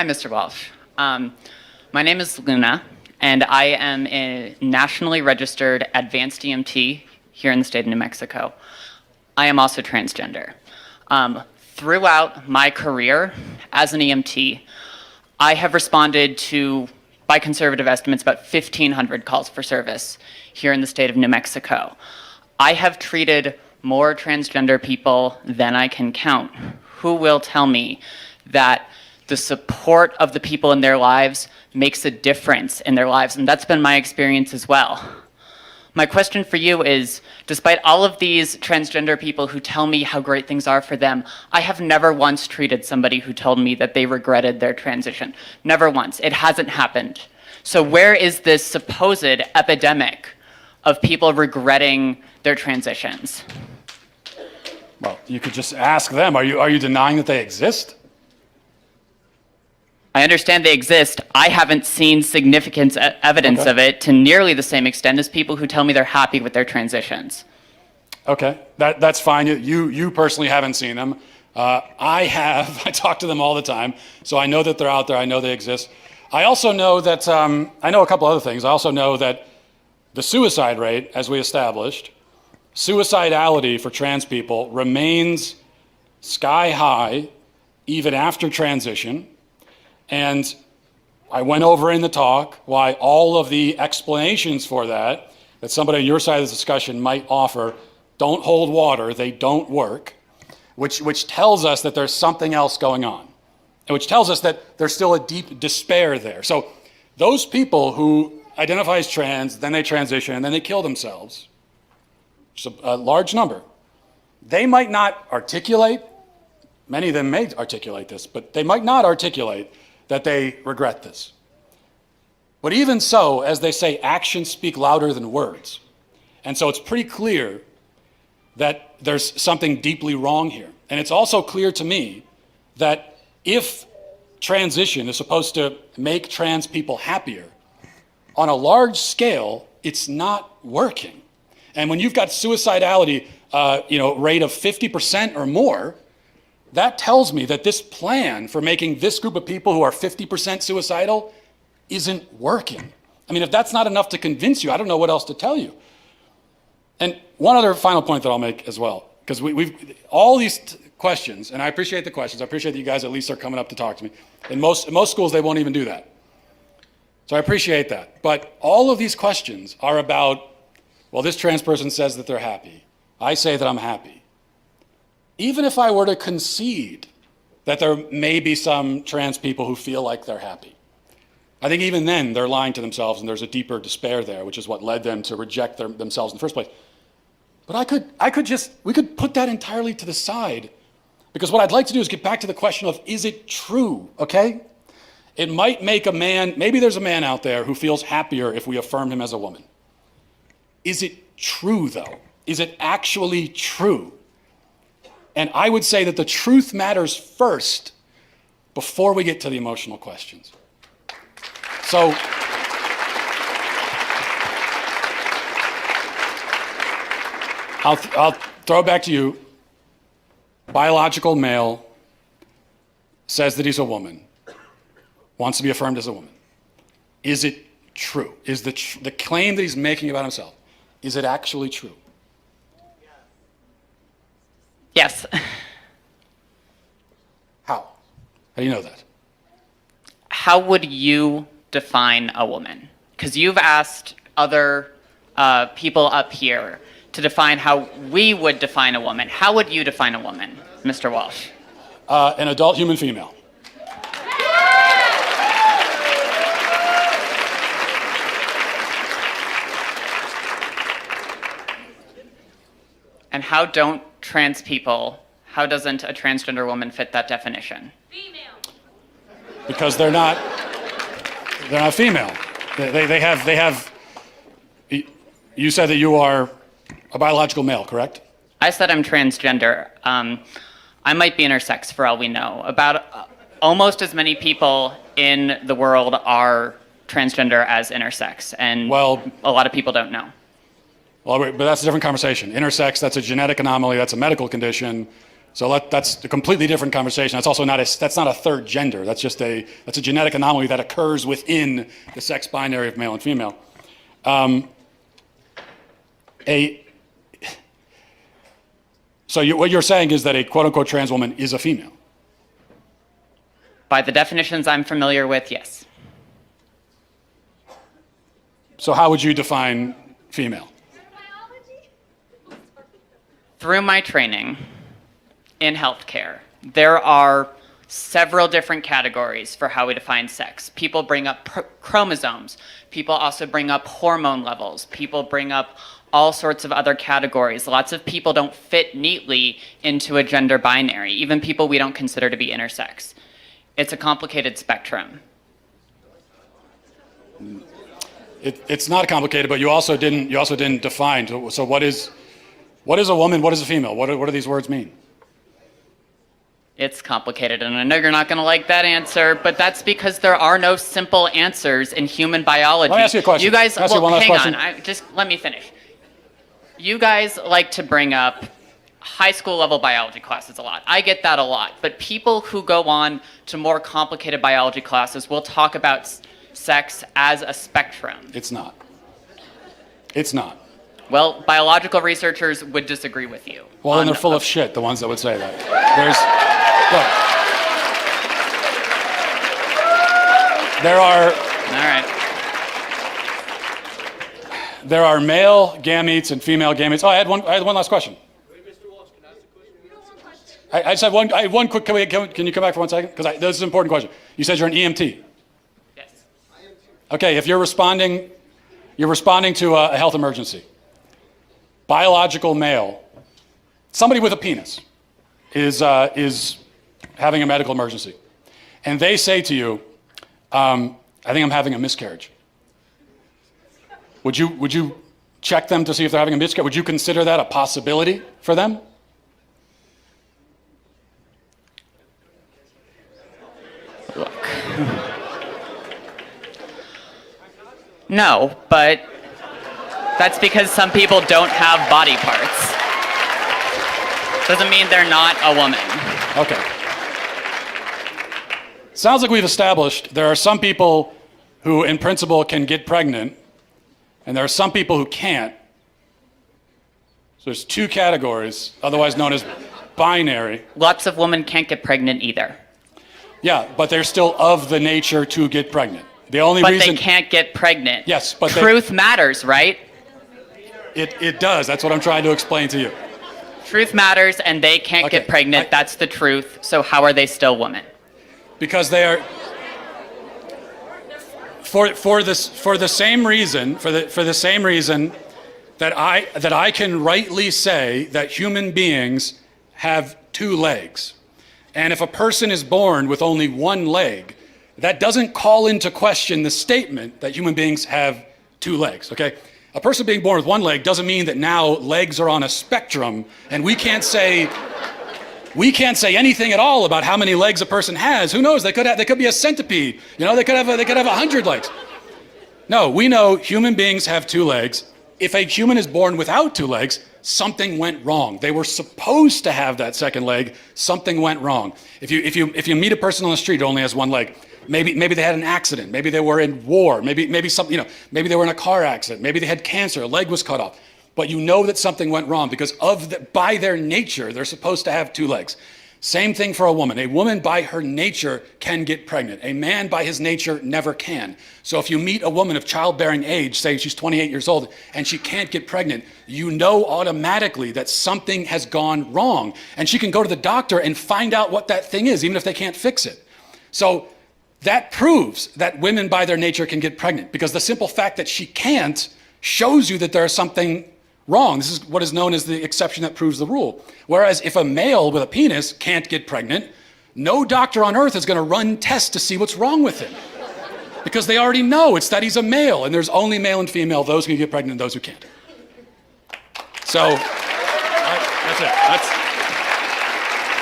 Hi, Mr. Walsh. My name is Luna, and I am a nationally registered advanced EMT here in the state of New Mexico. I am also transgender. Throughout my career as an EMT, I have responded to, by conservative estimates, about 1,500 calls for service here in the state of New Mexico. I have treated more transgender people than I can count. Who will tell me that the support of the people in their lives makes a difference in their lives? And that's been my experience as well. My question for you is, despite all of these transgender people who tell me how great things are for them, I have never once treated somebody who told me that they regretted their transition. Never once. It hasn't happened. So where is this supposed epidemic of people regretting their transitions? Well, you could just ask them. Are you denying that they exist? I understand they exist. I haven't seen significant evidence of it to nearly the same extent as people who tell me they're happy with their transitions. Okay, that's fine. You personally haven't seen them. I have. I talk to them all the time, so I know that they're out there. I know they exist. I also know that, I know a couple other things. I also know that the suicide rate, as we established, suicidality for trans people remains sky high even after transition. And I went over in the talk why all of the explanations for that somebody on your side of the discussion might offer don't hold water, they don't work, which tells us that there's something else going on, and which tells us that there's still a deep despair there. So those people who identify as trans, then they transition, and then they kill themselves, which is a large number, they might not articulate, many of them may articulate this, but they might not articulate that they regret this. But even so, as they say, actions speak louder than words. And so it's pretty clear that there's something deeply wrong here. And it's also clear to me that if transition is supposed to make trans people happier, on a large scale, it's not working. And when you've got suicidality, rate of 50% or more, that tells me that this plan for making this group of people who are 50% suicidal isn't working. I mean, if that's not enough to convince you, I don't know what else to tell you. And one other final point that I'll make as well, because we've all these questions, and I appreciate the questions. I appreciate that you guys at least are coming up to talk to me. In most schools, they won't even do that. So I appreciate that. But all of these questions are about, well, this trans person says that they're happy. I say that I'm happy. Even if I were to concede that there may be some trans people who feel like they're happy, I think even then they're lying to themselves and there's a deeper despair there, which is what led them to reject themselves in the first place. But we could put that entirely to the side, because what I'd like to do is get back to the question of, is it true, okay? It might make a man, maybe there's a man out there who feels happier if we affirm him as a woman. Is it true though? Is it actually true? And I would say that the truth matters first before we get to the emotional questions. So I'll throw it back to you. Biological male says that he's a woman, wants to be affirmed as a woman. Is it true? Is the claim that he's making about himself, is it actually true? Yes. How? How do you know that? How would you define a woman? Because you've asked other people up here to define how we would define a woman. How would you define a woman, Mr. Walsh? An adult human female. And how doesn't a transgender woman fit that definition? Female. Because they're not female. They have, you said that you are a biological male, correct? I said I'm transgender. I might be intersex for all we know. About almost as many people in the world are transgender as intersex, and a lot of people don't know. Well, but that's a different conversation. Intersex, that's a genetic anomaly, that's a medical condition. So that's a completely different conversation. That's also that's not a third gender. That's a genetic anomaly that occurs within the sex binary of male and female. What you're saying is that a quote-unquote trans woman is a female. By the definitions I'm familiar with, yes. So how would you define female? Through my training in healthcare, there are several different categories for how we define sex. People bring up chromosomes. People also bring up hormone levels. People bring up all sorts of other categories. Lots of people don't fit neatly into a gender binary, even people we don't consider to be intersex. It's a complicated spectrum. It's not complicated, but you also didn't define. So what is a woman? What is a female? What do these words mean? It's complicated, and I know you're not going to like that answer, but that's because there are no simple answers in human biology. Let me ask you a question. You guys, Can I ask you one last question? hang on. Just let me finish. You guys like to bring up high school level biology classes a lot. I get that a lot, but people who go on to more complicated biology classes will talk about sex as a spectrum. It's not. It's not. Well, biological researchers would disagree with you. Well, then they're full of shit, the ones that would say that. There are male gametes and female gametes. Oh, I had one last question. Mr. Walsh, can I ask a question? I just had one quick, can you come back for 1 second? Because this is an important question. You said you're an EMT. Yes. Okay, if you're responding to a health emergency. Biological male, somebody with a penis is having a medical emergency. And they say to you, I think I'm having a miscarriage. Would you check them to see if they're having a miscarriage? Would you consider that a possibility for them? Look. No, but that's because some people don't have body parts. Doesn't mean they're not a woman. Okay. Sounds like we've established there are some people who, in principle, can get pregnant, and there are some people who can't. So there's two categories, otherwise known as binary. Lots of women can't get pregnant either. Yeah, but they're still of the nature to get pregnant. The only But reason they can't get pregnant. Yes, but truth matters, right? It does. That's what I'm trying to explain to you. Truth matters, and they can't get pregnant. That's the truth. So how are they still women? Because they are for the same reason that I can rightly say that human beings have two legs. And if a person is born with only one leg, that doesn't call into question the statement that human beings have two legs, okay? A person being born with one leg doesn't mean that now legs are on a spectrum and we can't say anything at all about how many legs a person has. Who knows? They could be a centipede. You know, they could have 100 legs. No, we know human beings have two legs. If a human is born without two legs, something went wrong. They were supposed to have that second leg. Something went wrong. If you meet a person on the street who only has one leg, maybe they had an accident. Maybe they were in war. Maybe something, maybe they were in a car accident. Maybe they had cancer. A leg was cut off. But you know that something went wrong because by their nature, they're supposed to have two legs. Same thing for a woman. A woman by her nature can get pregnant. A man by his nature never can. So if you meet a woman of childbearing age, say she's 28 years old, and she can't get pregnant, you know automatically that something has gone wrong. And she can go to the doctor and find out what that thing is, even if they can't fix it. So that proves that women by their nature can get pregnant because the simple fact that she can't shows you that there's something wrong. This is what is known as the exception that proves the rule. Whereas if a male with a penis can't get pregnant, no doctor on earth is going to run tests to see what's wrong with him. Because they already know it's that he's a male, and there's only male and female, those who can get pregnant and those who can't. So, that's it.